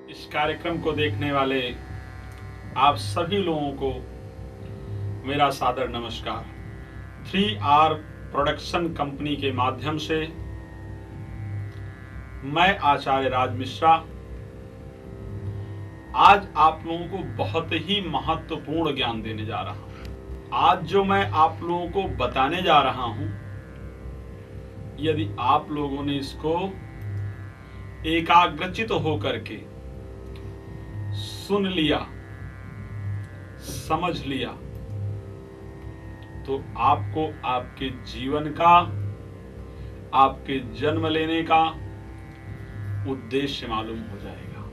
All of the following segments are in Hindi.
इस कार्यक्रम को देखने वाले आप सभी लोगों को मेरा सादर नमस्कार। 3R प्रोडक्शन कंपनी के माध्यम से मैं आचार्य राज मिश्रा आज आप लोगों को बहुत ही महत्वपूर्ण ज्ञान देने जा रहा हूं। आज जो मैं आप लोगों को बताने जा रहा हूं, यदि आप लोगों ने इसको एकाग्रचित होकर के सुन लिया, समझ लिया, तो आपको आपके जीवन का, आपके जन्म लेने का उद्देश्य मालूम हो जाएगा।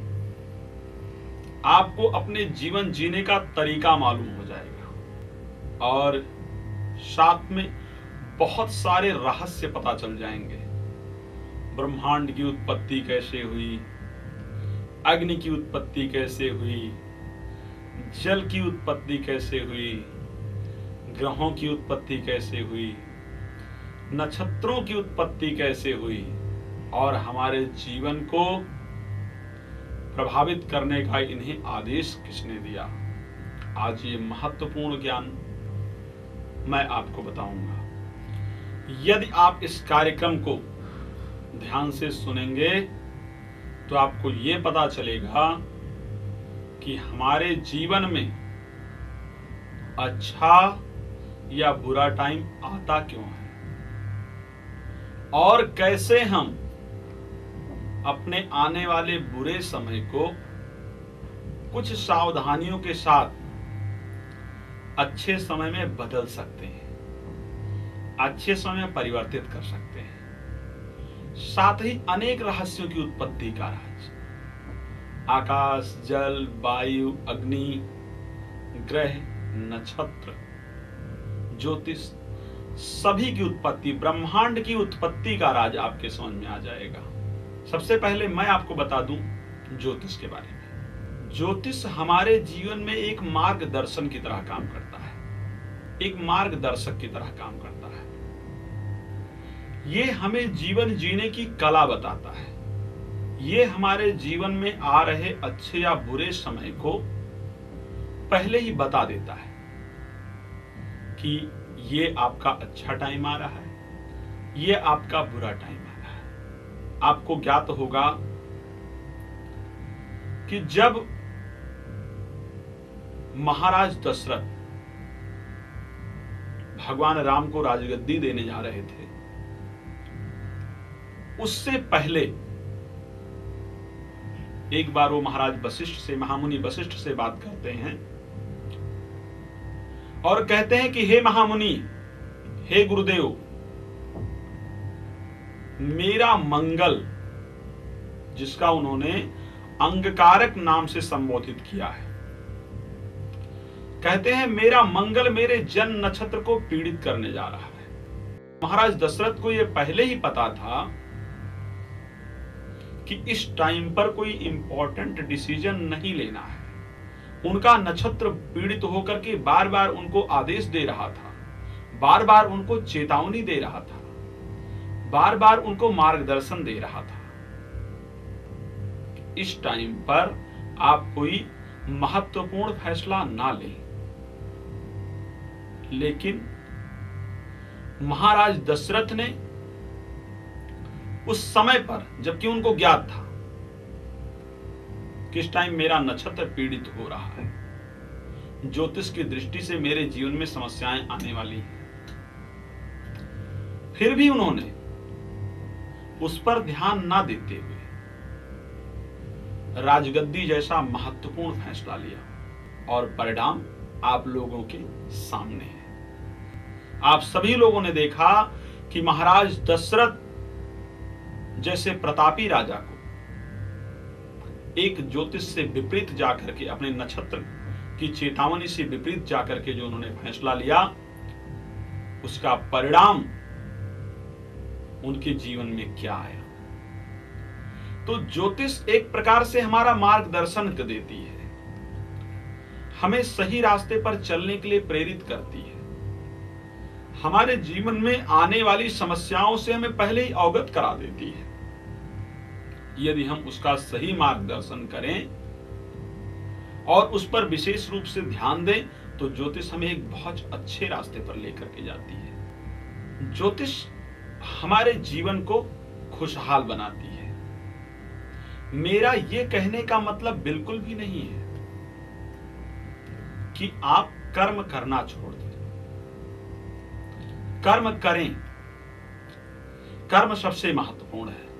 आपको अपने जीवन जीने का तरीका मालूम हो जाएगा और साथ में बहुत सारे रहस्य पता चल जाएंगे। ब्रह्मांड की उत्पत्ति कैसे हुई, अग्नि की उत्पत्ति कैसे हुई, जल की उत्पत्ति कैसे हुई, ग्रहों की उत्पत्ति कैसे हुई, नक्षत्रों की उत्पत्ति कैसे हुई और हमारे जीवन को प्रभावित करने का इन्हें आदेश किसने दिया। आज ये महत्वपूर्ण ज्ञान मैं आपको बताऊंगा। यदि आप इस कार्यक्रम को ध्यान से सुनेंगे तो आपको ये पता चलेगा कि हमारे जीवन में अच्छा या बुरा टाइम आता क्यों है और कैसे हम अपने आने वाले बुरे समय को कुछ सावधानियों के साथ अच्छे समय में बदल सकते हैं, अच्छे समय में परिवर्तित कर सकते हैं। साथ ही अनेक रहस्यों की उत्पत्ति का राज, आकाश, जल, वायु, अग्नि, ग्रह, नक्षत्र, ज्योतिष, सभी की उत्पत्ति, ब्रह्मांड की उत्पत्ति का राज आपके समझ में आ जाएगा। सबसे पहले मैं आपको बता दूं ज्योतिष के बारे में। ज्योतिष हमारे जीवन में एक मार्गदर्शन की तरह काम करता है, एक मार्गदर्शक की तरह काम करता है। ये हमें जीवन जीने की कला बताता है। ये हमारे जीवन में आ रहे अच्छे या बुरे समय को पहले ही बता देता है कि ये आपका अच्छा टाइम आ रहा है, ये आपका बुरा टाइम आ रहा है। आपको ज्ञात होगा कि जब महाराज दशरथ भगवान राम को राजगद्दी देने जा रहे थे, उससे पहले एक बार वो महाराज वशिष्ठ से, महामुनि वशिष्ठ से बात करते हैं और कहते हैं कि हे महामुनि, हे गुरुदेव, मेरा मंगल, जिसका उन्होंने अंगकारक नाम से संबोधित किया है, कहते हैं मेरा मंगल मेरे जन्म नक्षत्र को पीड़ित करने जा रहा है। महाराज दशरथ को यह पहले ही पता था कि इस टाइम पर कोई इंपॉर्टेंट डिसीजन नहीं लेना है। उनका नक्षत्र पीड़ित होकर के बार बार उनको आदेश दे रहा था, बार बार उनको चेतावनी दे रहा था, बार बार उनको मार्गदर्शन दे रहा था। इस टाइम पर आप कोई महत्वपूर्ण फैसला ना लें। लेकिन महाराज दशरथ ने उस समय पर, जबकि उनको ज्ञात था कि इस टाइम मेरा नक्षत्र पीड़ित हो रहा है, ज्योतिष की दृष्टि से मेरे जीवन में समस्याएं आने वाली हैं, फिर भी उन्होंने उस पर ध्यान ना देते हुए राजगद्दी जैसा महत्वपूर्ण फैसला लिया और परिणाम आप लोगों के सामने है। आप सभी लोगों ने देखा कि महाराज दशरथ जैसे प्रतापी राजा को एक ज्योतिष से विपरीत जाकर के, अपने नक्षत्र की चेतावनी से विपरीत जाकर के जो उन्होंने फैसला लिया, उसका परिणाम उनके जीवन में क्या आया। तो ज्योतिष एक प्रकार से हमारा मार्गदर्शन देती है, हमें सही रास्ते पर चलने के लिए प्रेरित करती है, हमारे जीवन में आने वाली समस्याओं से हमें पहले ही अवगत करा देती है। यदि हम उसका सही मार्गदर्शन करें और उस पर विशेष रूप से ध्यान दें तो ज्योतिष हमें एक बहुत अच्छे रास्ते पर लेकर के जाती है। ज्योतिष हमारे जीवन को खुशहाल बनाती है। मेरा ये कहने का मतलब बिल्कुल भी नहीं है कि आप कर्म करना छोड़ दें। कर्म करें, कर्म सबसे महत्वपूर्ण है।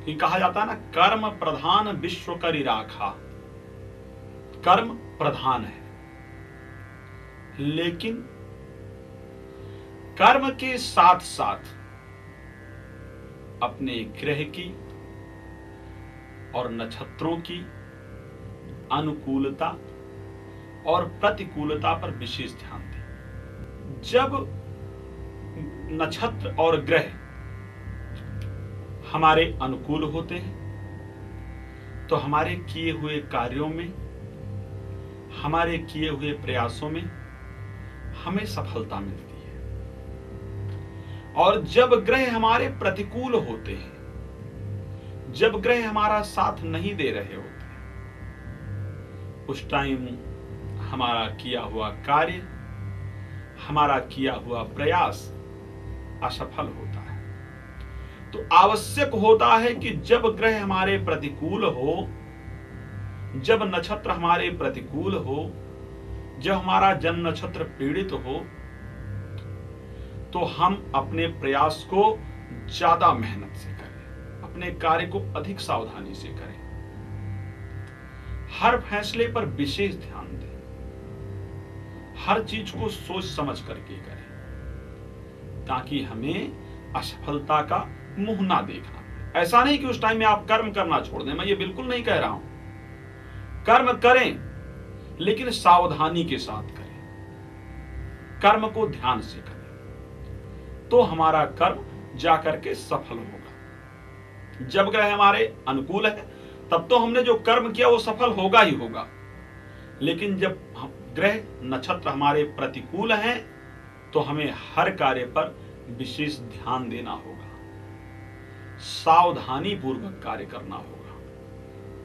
कि कहा जाता है ना, कर्म प्रधान विश्व करि राखा। कर्म प्रधान है, लेकिन कर्म के साथ साथ अपने ग्रह की और नक्षत्रों की अनुकूलता और प्रतिकूलता पर विशेष ध्यान दें। जब नक्षत्र और ग्रह हमारे अनुकूल होते हैं तो हमारे किए हुए कार्यों में, हमारे किए हुए प्रयासों में हमें सफलता मिलती है। और जब ग्रह हमारे प्रतिकूल होते हैं, जब ग्रह हमारा साथ नहीं दे रहे होते हैं, उस टाइम हमारा किया हुआ कार्य, हमारा किया हुआ प्रयास असफल होता है। तो आवश्यक होता है कि जब ग्रह हमारे प्रतिकूल हो, जब नक्षत्र हमारे प्रतिकूल हो, जब हमारा जन्म नक्षत्र पीड़ित हो, तो हम अपने प्रयास को ज्यादा मेहनत से करें, अपने कार्य को अधिक सावधानी से करें, हर फैसले पर विशेष ध्यान दें, हर चीज को सोच समझ करके करें, ताकि हमें असफलता का मुंह ना देखना पड़े। ऐसा नहीं कि उस टाइम में आप कर्म करना छोड़ दें, मैं ये बिल्कुल नहीं कह रहा हूं। कर्म करें, लेकिन सावधानी के साथ करें, कर्म को ध्यान से करें, तो हमारा कर्म जाकर के सफल होगा। जब ग्रह हमारे अनुकूल है तब तो हमने जो कर्म किया वो सफल होगा ही होगा, लेकिन जब ग्रह नक्षत्र हमारे प्रतिकूल हैं तो हमें हर कार्य पर विशेष ध्यान देना होगा, सावधानी पूर्वक कार्य करना होगा,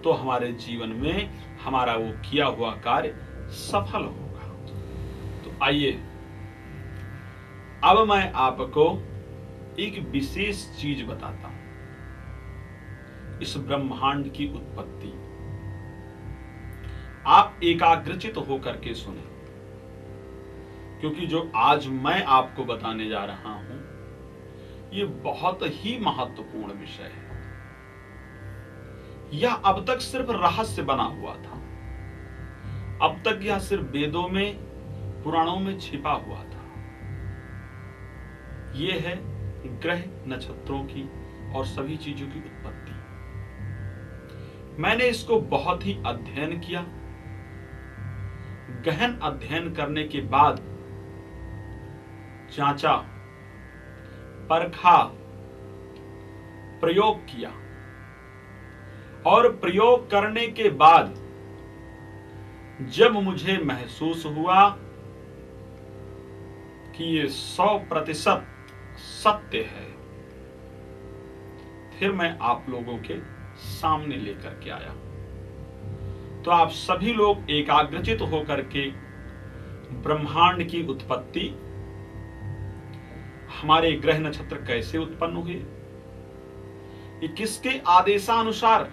तो हमारे जीवन में हमारा वो किया हुआ कार्य सफल होगा। तो आइए अब मैं आपको एक विशेष चीज बताता हूं, इस ब्रह्मांड की उत्पत्ति। आप एकाग्रचित होकर के सुने, क्योंकि जो आज मैं आपको बताने जा रहा हूं ये बहुत ही महत्वपूर्ण विषय है। यह अब तक सिर्फ रहस्य बना हुआ था, अब तक यह सिर्फ वेदों में, पुराणों में छिपा हुआ था। यह है ग्रह नक्षत्रों की और सभी चीजों की उत्पत्ति। मैंने इसको बहुत ही अध्ययन किया। गहन अध्ययन करने के बाद जांचा, परखा, प्रयोग किया, और प्रयोग करने के बाद जब मुझे महसूस हुआ कि ये 100% सत्य है, फिर मैं आप लोगों के सामने लेकर के आया। तो आप सभी लोग एकाग्रचित होकर के ब्रह्मांड की उत्पत्ति, हमारे ग्रह नक्षत्र कैसे उत्पन्न हुए, ये किसके आदेशानुसार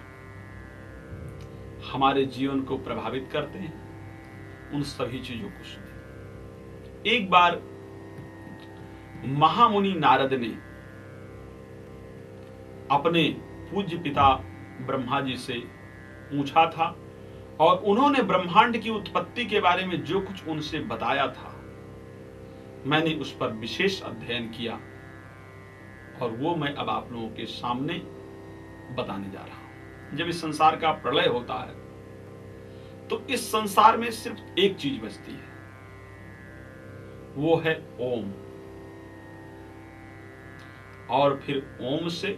हमारे जीवन को प्रभावित करते हैं, उन सभी चीजों को सुने। एक बार महामुनि नारद ने अपने पूज्य पिता ब्रह्मा जी से पूछा था, और उन्होंने ब्रह्मांड की उत्पत्ति के बारे में जो कुछ उनसे बताया था, मैंने उस पर विशेष अध्ययन किया, और वो मैं अब आप लोगों के सामने बताने जा रहा हूं। जब इस संसार का प्रलय होता है तो इस संसार में सिर्फ एक चीज बचती है, वो है ओम। और फिर ओम से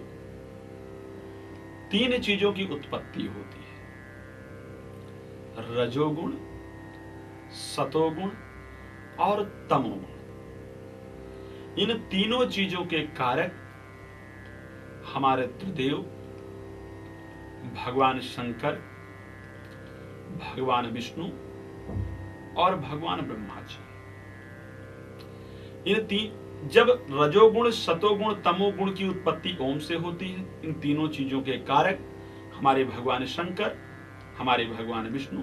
3 चीजों की उत्पत्ति होती है, रजोगुण, सतोगुण और तमोगुण। इन तीनों चीजों के कारक हमारे त्रिदेव भगवान शंकर, भगवान विष्णु और भगवान ब्रह्मा जी। इन तीन, जब रजोगुण, सतोगुण, तमोगुण की उत्पत्ति ओम से होती है, इन तीनों चीजों के कारक हमारे भगवान शंकर, हमारे भगवान विष्णु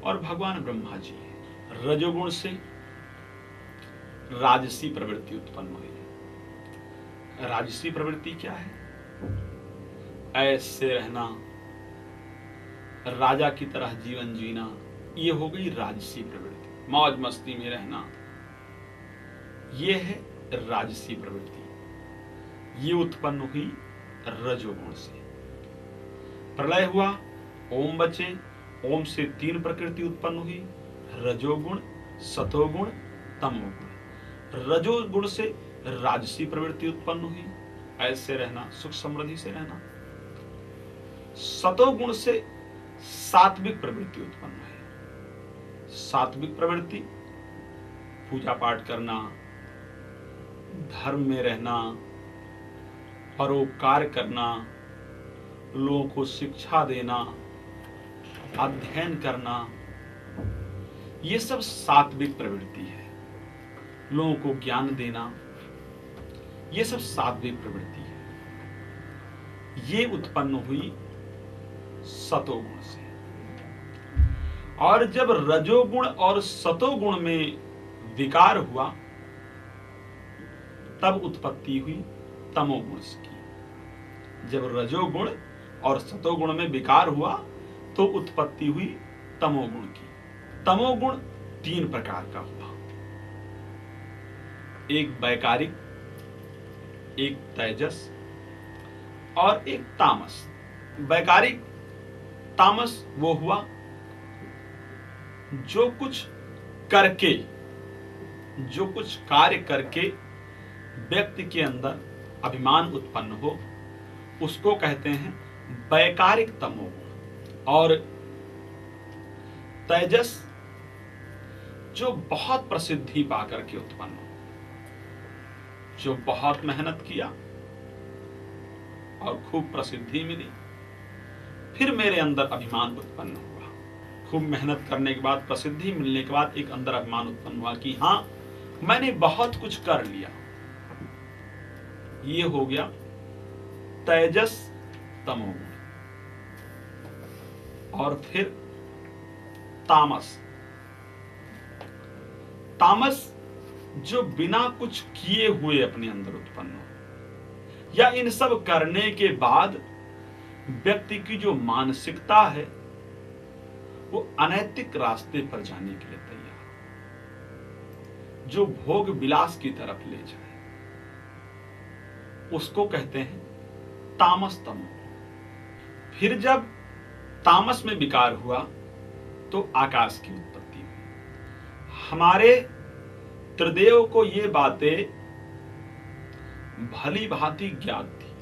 और भगवान ब्रह्मा जी हैं। रजोगुण से राजसी प्रवृत्ति उत्पन्न हुई। राजसी प्रवृत्ति क्या है? ऐसे रहना, राजा की तरह जीवन जीना, ये हो गई राजसी प्रवृत्ति। मौज मस्ती में रहना, ये है राजसी प्रवृत्ति। ये उत्पन्न हुई रजोगुण से। प्रलय हुआ, ओम बचे, ओम से तीन प्रकृति उत्पन्न हुई, रजोगुण, सतोगुण, तमोगुण। रजोगुण से राजसी प्रवृत्ति उत्पन्न हुई, ऐसे रहना, सुख समृद्धि से रहना। सतोगुण से सात्विक प्रवृत्ति उत्पन्न हुई। सात्विक प्रवृत्ति पूजा पाठ करना, धर्म में रहना, परोपकार करना, लोगों को शिक्षा देना, अध्ययन करना, ये सब सात्विक प्रवृत्ति है। लोगों को ज्ञान देना, ये सब सात्विक प्रवृत्ति है। ये उत्पन्न हुई सतोगुण से। और जब रजोगुण और सतोगुण में विकार हुआ, तब उत्पत्ति हुई तमोगुण की। जब रजोगुण और सतोगुण में विकार हुआ तो उत्पत्ति हुई तमोगुण की। तमोगुण तीन प्रकार का हुआ, एक वैकारिक, एक तेजस और एक तामस। वैकारिक तामस वो हुआ जो कुछ करके, जो कुछ कार्य करके व्यक्ति के अंदर अभिमान उत्पन्न हो, उसको कहते हैं वैकारिक तमोगुण। और तेजस जो बहुत प्रसिद्धि पाकर के उत्पन्न हो, जो बहुत मेहनत किया और खूब प्रसिद्धि मिली, फिर मेरे अंदर अभिमान उत्पन्न हुआ। खूब मेहनत करने के बाद, प्रसिद्धि मिलने के बाद एक अंदर अभिमान उत्पन्न हुआ कि हां, मैंने बहुत कुछ कर लिया। ये हो गया तेजस तमोगुण। और फिर तामस। तामस जो बिना कुछ किए हुए अपने अंदर उत्पन्न हो, या इन सब करने के बाद व्यक्ति की जो मानसिकता है वो अनैतिक रास्ते पर जाने के लिए तैयार हो, जो भोग विलास की तरफ ले जाए, उसको कहते हैं तामस तमो। फिर जब तामस में विकार हुआ तो आकाश की उत्पत्ति हुई। हमारे त्रिदेव को ये बातें भली भांति ज्ञात थी,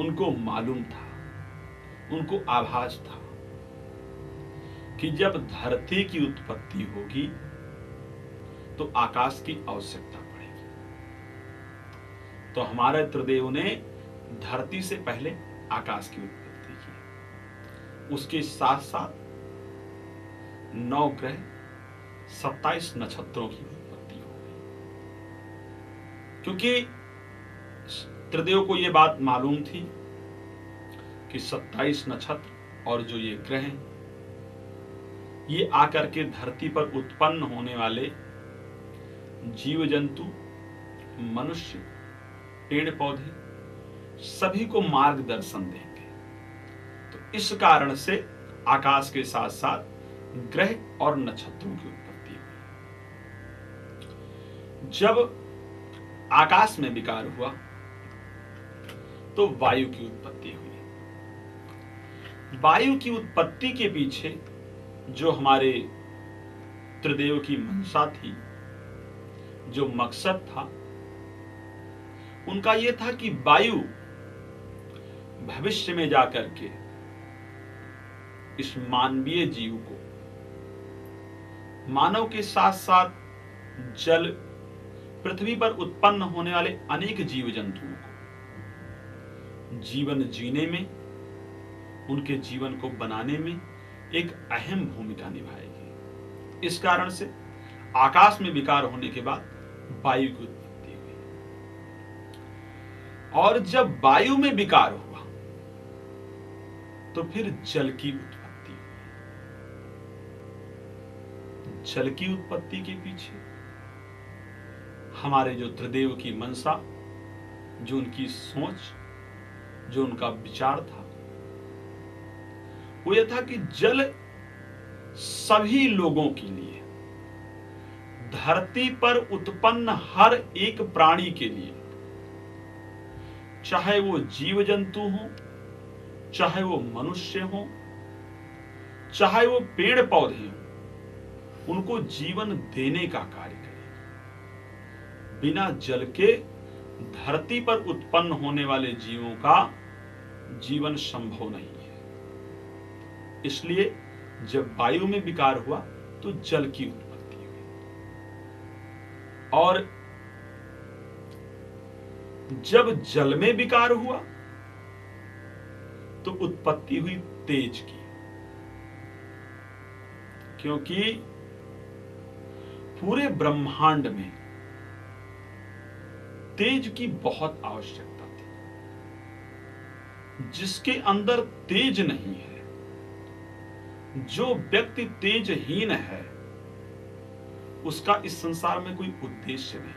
उनको मालूम था, उनको आभास था कि जब धरती की उत्पत्ति होगी तो आकाश की आवश्यकता पड़ेगी। तो हमारे त्रिदेव ने धरती से पहले आकाश की उत्पत्ति की। उसके साथ साथ 9 ग्रह, 27 नक्षत्रों की उत्पत्ति हो गई। क्योंकि त्रिदेव को यह बात मालूम थी कि 27 नक्षत्र और जो ये ग्रह हैं, ये आकर के धरती पर उत्पन्न होने वाले जीव जंतु, मनुष्य, पेड़ पौधे सभी को मार्गदर्शन देंगे। तो इस कारण से आकाश के साथ साथ ग्रह और नक्षत्रों की उत्पत्ति हुई। जब आकाश में विकार हुआ तो वायु की उत्पत्ति हुई। वायु की उत्पत्ति के पीछे जो हमारे त्रिदेव की मंशा थी, जो मकसद था, उनका यह था कि वायु भविष्य में जाकर के इस मानवीय जीव को, मानव के साथ साथ जल, पृथ्वी पर उत्पन्न होने वाले अनेक जीव जंतुओं को जीवन जीने में उनके जीवन को बनाने में एक अहम भूमिका निभाएगी। इस कारण से आकाश में विकार होने के बाद वायु की उत्पत्ति हुई, और जब वायु में विकार हुआ तो फिर जल की उत्पत्ति हुई। जल की उत्पत्ति के पीछे हमारे जो त्रिदेव की मनसा, जो उनकी सोच, जो उनका विचार था, वो यह था कि जल सभी लोगों के लिए, धरती पर उत्पन्न हर एक प्राणी के लिए, चाहे वो जीव जंतु हो, चाहे वो मनुष्य हो, चाहे वो पेड़ पौधे हो, उनको जीवन देने का कार्य करे। बिना जल के धरती पर उत्पन्न होने वाले जीवों का जीवन संभव नहीं है। इसलिए जब वायु में विकार हुआ तो जल की उत्पत्ति हुई, और जब जल में विकार हुआ तो उत्पत्ति हुई तेज की, क्योंकि पूरे ब्रह्मांड में तेज की बहुत आवश्यकता थी। जिसके अंदर तेज नहीं है, जो व्यक्ति तेजहीन है, उसका इस संसार में कोई उद्देश्य नहीं है।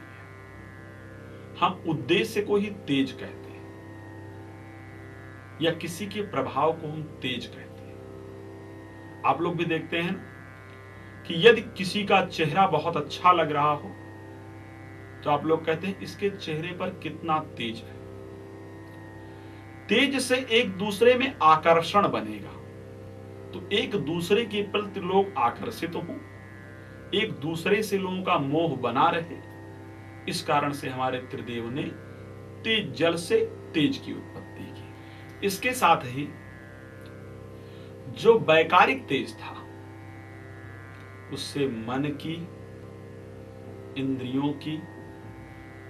हम उद्देश्य को ही तेज कहते हैं, या किसी के प्रभाव को हम तेज कहते हैं। आप लोग भी देखते हैं कि यदि किसी का चेहरा बहुत अच्छा लग रहा हो तो आप लोग कहते हैं इसके चेहरे पर कितना तेज है। तेज से एक दूसरे में आकर्षण बनेगा, तो एक दूसरे के प्रति लोग आकर्षित हो, एक दूसरे से लोगों का मोह बना रहे। इस कारण से हमारे त्रिदेव ने तेज जल से तेज की उत्पत्ति की। इसके साथ ही जो वैकारिक तेज था, उससे मन की, इंद्रियों की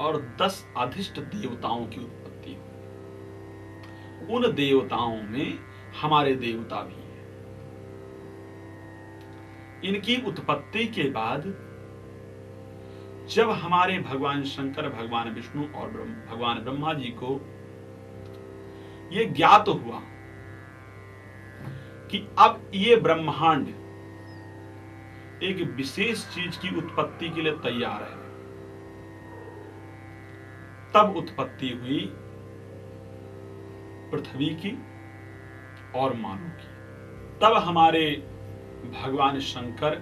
और 10 अधिष्ट देवताओं की उत्पत्ति हुई। उन देवताओं में हमारे देवता भी हैं। इनकी उत्पत्ति के बाद जब हमारे भगवान शंकर, भगवान विष्णु और भगवान ब्रह्मा जी को यह ज्ञात हुआ कि अब ये ब्रह्मांड एक विशेष चीज की उत्पत्ति के लिए तैयार है, तब उत्पत्ति हुई पृथ्वी की और मानव की। तब हमारे भगवान शंकर,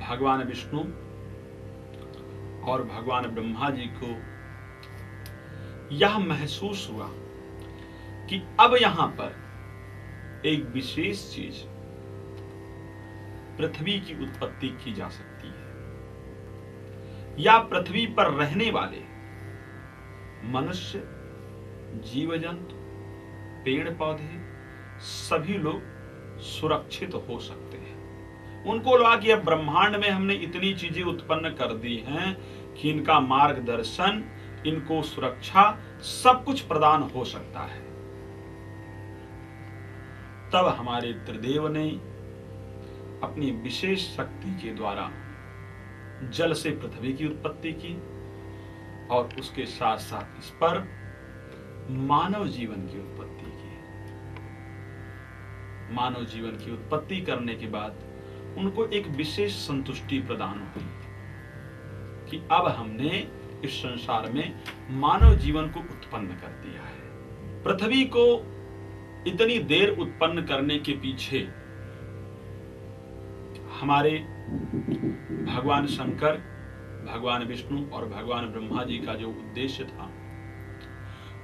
भगवान विष्णु और भगवान ब्रह्मा जी को यह महसूस हुआ कि अब यहां पर एक विशेष चीज पृथ्वी की उत्पत्ति की जा सकती है, या पृथ्वी पर रहने वाले मनुष्य, जीव जंतु, पेड़ पौधे सभी लोग सुरक्षित हो सकते हैं। उनको लगा कि अब ब्रह्मांड में हमने इतनी चीजें उत्पन्न कर दी हैं कि इनका मार्गदर्शन, इनको सुरक्षा, सब कुछ प्रदान हो सकता है। तब हमारे त्रिदेव ने अपनी विशेष शक्ति के द्वारा जल से पृथ्वी की उत्पत्ति की, और उसके साथ साथ इस पर मानव जीवन की उत्पत्ति की। मानव जीवन की उत्पत्ति करने के बाद उनको एक विशेष संतुष्टि प्रदान हुई कि अब हमने इस संसार में मानव जीवन को उत्पन्न कर दिया है। पृथ्वी को इतनी देर उत्पन्न करने के पीछे हमारे भगवान शंकर, भगवान विष्णु और भगवान ब्रह्मा जी का जो उद्देश्य था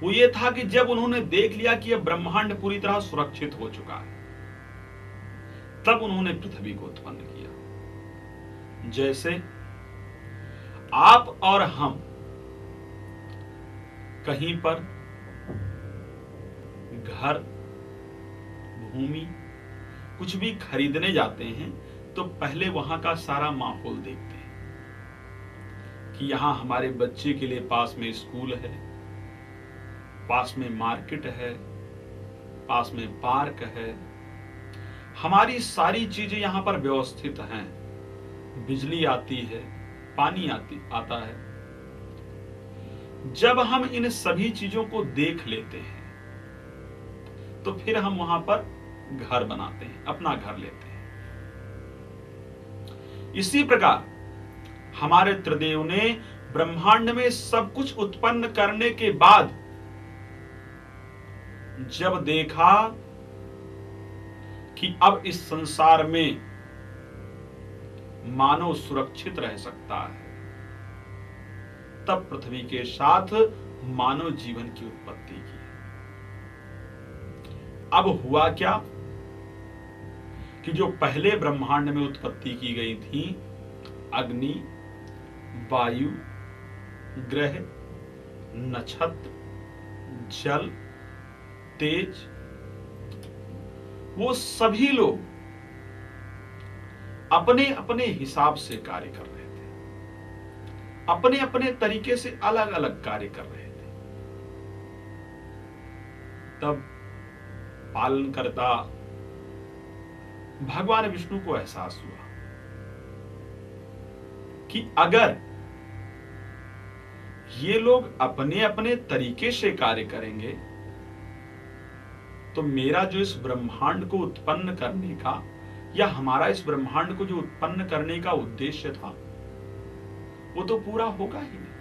वो ये था कि जब उन्होंने देख लिया कि यह ब्रह्मांड पूरी तरह सुरक्षित हो चुका है, तब उन्होंने पृथ्वी को उत्पन्न किया। जैसे आप और हम कहीं पर घर, भूमि, कुछ भी खरीदने जाते हैं तो पहले वहां का सारा माहौल देखते हैं कि यहां हमारे बच्चे के लिए पास में स्कूल है, पास में मार्केट है, पास में पार्क है, हमारी सारी चीजें यहां पर व्यवस्थित हैं, बिजली आती है, पानी आता है। जब हम इन सभी चीजों को देख लेते हैं तो फिर हम वहां पर घर बनाते हैं, अपना घर लेते हैं। इसी प्रकार हमारे त्रिदेव ने ब्रह्मांड में सब कुछ उत्पन्न करने के बाद जब देखा कि अब इस संसार में मानव सुरक्षित रह सकता है, तब पृथ्वी के साथ मानव जीवन की उत्पत्ति की। अब हुआ क्या कि जो पहले ब्रह्मांड में उत्पत्ति की गई थी, अग्नि, वायु, ग्रह, नक्षत्र, जल, तेज, वो सभी लोग अपने अपने हिसाब से कार्य कर रहे थे, अपने अपने तरीके से अलग अलग कार्य कर रहे थे। तब पालनकर्ता भगवान विष्णु को एहसास हुआ कि अगर ये लोग अपने अपने तरीके से कार्य करेंगे तो मेरा जो इस ब्रह्मांड को उत्पन्न करने का या हमारा इस ब्रह्मांड को जो उत्पन्न करने का उद्देश्य था वो तो पूरा होगा ही नहीं।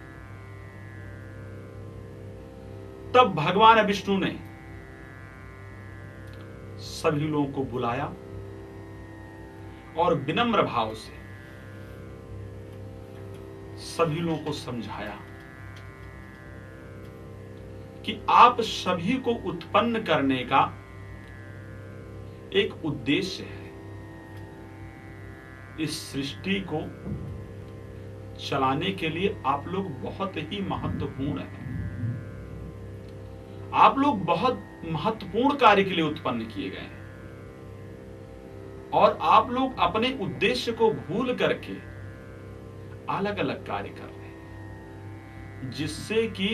तब भगवान विष्णु ने सभी लोगों को बुलाया और विनम्र भाव से सभी लोगों को समझाया कि आप सभी को उत्पन्न करने का एक उद्देश्य है। इस सृष्टि को चलाने के लिए आप लोग बहुत ही महत्वपूर्ण हैं। आप लोग बहुत महत्वपूर्ण कार्य के लिए उत्पन्न किए गए हैं और आप लोग अपने उद्देश्य को भूल करके अलग अलग कार्य कर रहे हैं, जिससे कि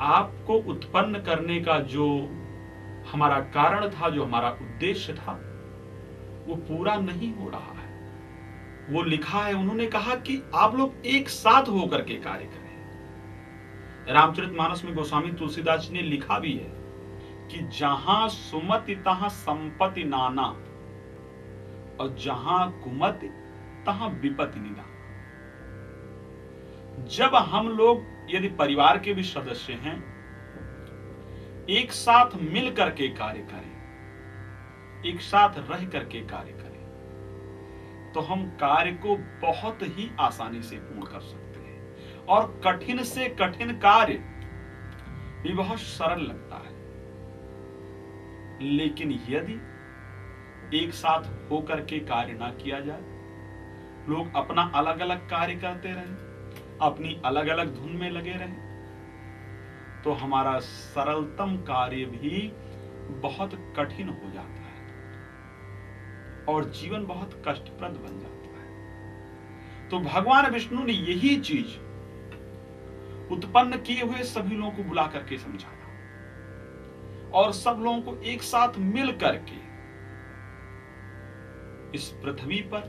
आपको उत्पन्न करने का जो हमारा कारण था, जो हमारा उद्देश्य था, वो पूरा नहीं हो रहा है। वो लिखा है, उन्होंने कहा कि आप लोग एक साथ होकर के कार्य करें। रामचरितमानस में गोस्वामी तुलसीदास जी ने लिखा भी है कि जहां सुमति तहां संपत्ति नाना और जहां कुमति तहां विपत्ति निदान। जब हम लोग यदि परिवार के भी सदस्य हैं, एक साथ मिल करके कार्य करें, एक साथ रह करके कार्य करें, तो हम कार्य को बहुत ही आसानी से पूर्ण कर सकते हैं और कठिन से कठिन कार्य भी बहुत सरल लगता है। लेकिन यदि एक साथ होकर के कार्य ना किया जाए, लोग अपना अलग अलग कार्य करते रहें, अपनी अलग अलग धुन में लगे रहें, तो हमारा सरलतम कार्य भी बहुत कठिन हो जाता है और जीवन बहुत कष्टप्रद बन जाता है। तो भगवान विष्णु ने यही चीज उत्पन्न किए हुए सभी लोगों को बुला करके समझाया और सब लोगों को एक साथ मिल करके इस पृथ्वी पर,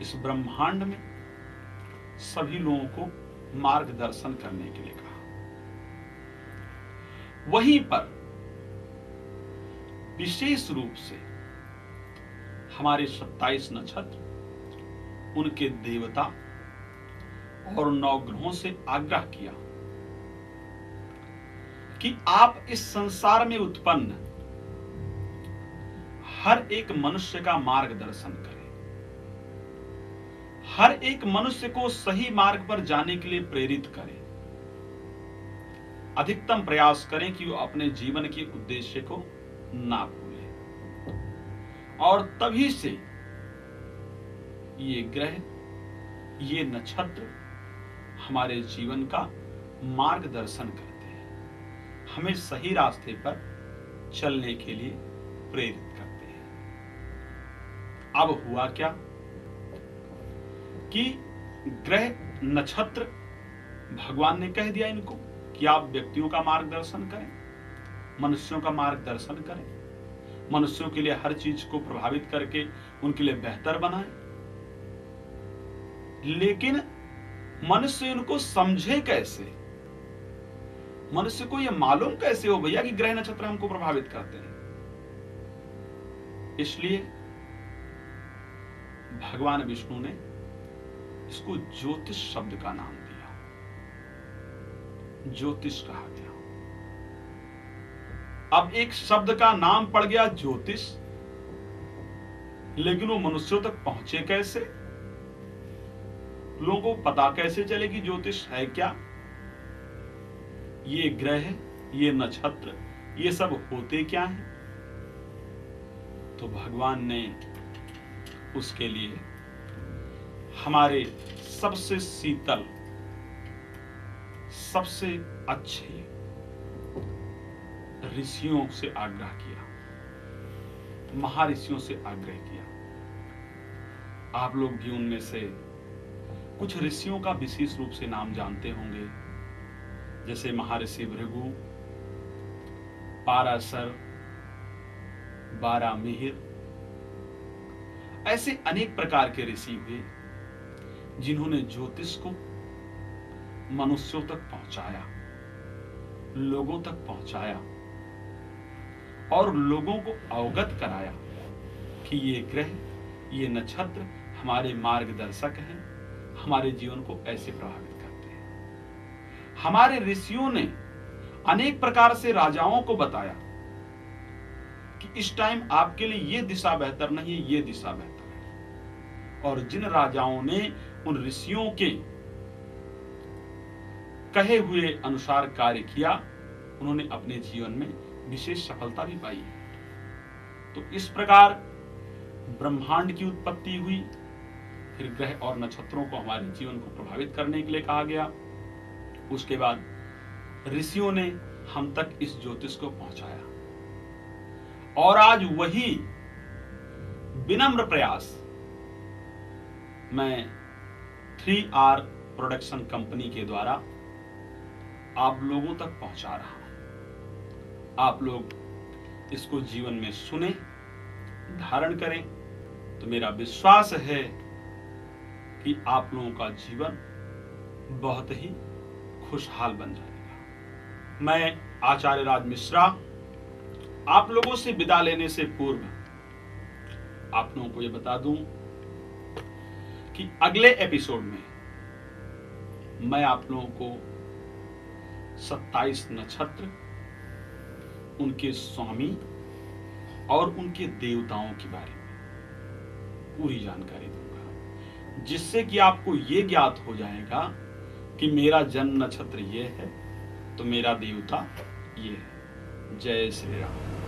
इस ब्रह्मांड में सभी लोगों को मार्गदर्शन करने के लिए कहा। वहीं पर विशेष रूप से हमारे 27 नक्षत्र, उनके देवता और 9 ग्रहों से आग्रह किया कि आप इस संसार में उत्पन्न हर एक मनुष्य का मार्गदर्शन करें, हर एक मनुष्य को सही मार्ग पर जाने के लिए प्रेरित करें, अधिकतम प्रयास करें कि वो अपने जीवन के उद्देश्य को ना भूलें। और तभी से ये ग्रह, ये नक्षत्र हमारे जीवन का मार्गदर्शन करते हैं, हमें सही रास्ते पर चलने के लिए प्रेरित करते हैं। अब हुआ क्या कि ग्रह, नक्षत्र, भगवान ने कह दिया इनको कि आप व्यक्तियों का मार्गदर्शन करें, मनुष्यों का मार्गदर्शन करें, मनुष्यों के लिए हर चीज को प्रभावित करके उनके लिए बेहतर बनाएं। लेकिन मनुष्य इनको समझे कैसे? मनुष्य को यह मालूम कैसे हो भैया कि ग्रह नक्षत्र हमको प्रभावित करते हैं? इसलिए भगवान विष्णु ने इसको ज्योतिष शब्द का नाम दिया, ज्योतिष कहा गया। अब एक शब्द का नाम पड़ गया ज्योतिष, लेकिन वो मनुष्यों तक पहुंचे कैसे? लोगों को पता कैसे चले कि ज्योतिष है क्या? ये ग्रह, ये नक्षत्र, ये सब होते क्या हैं? तो भगवान ने उसके लिए हमारे सबसे शीतल, सबसे अच्छे ऋषियों से आग्रह किया, महर्षियों से आग्रह किया। आप लोग भी उनमें से कुछ ऋषियों का विशेष रूप से नाम जानते होंगे, जैसे महर्षि भृगु, पाराशर, बारामिहिर, ऐसे अनेक प्रकार के ऋषि हुए जिन्होंने ज्योतिष को मनुष्यों तक पहुंचाया, लोगों तक पहुंचाया और लोगों को अवगत कराया कि ये ग्रह, ये नक्षत्र हमारे मार्गदर्शक हैं, हमारे जीवन को ऐसे प्रभावित करते हैं। हमारे ऋषियों ने अनेक प्रकार से राजाओं को बताया कि इस टाइम आपके लिए ये दिशा बेहतर नहीं है, ये दिशा बेहतर है। और जिन राजाओं ने उन ऋषियों के कहे हुए अनुसार कार्य किया, उन्होंने अपने जीवन में विशेष सफलता भी पाई। तो इस प्रकार ब्रह्मांड की उत्पत्ति हुई, फिर ग्रह और नक्षत्रों को हमारे जीवन को प्रभावित करने के लिए कहा गया। उसके बाद ऋषियों ने हम तक इस ज्योतिष को पहुंचाया और आज वही विनम्र प्रयास मैं 3R प्रोडक्शन कंपनी के द्वारा आप लोगों तक पहुंचा रहा हूं। आप लोग इसको जीवन में सुने, धारण करें, तो मेरा विश्वास है कि आप लोगों का जीवन बहुत ही खुशहाल बन जाएगा। मैं आचार्य राज मिश्रा आप लोगों से विदा लेने से पूर्व आप लोगों को यह बता दूं कि अगले एपिसोड में मैं आप लोगों को 27 नक्षत्र, उनके स्वामी और उनके देवताओं के बारे में पूरी जानकारी दूंगा, जिससे कि आपको ये ज्ञात हो जाएगा कि मेरा जन्म नक्षत्र ये है तो मेरा देवता ये है। जय श्री राम।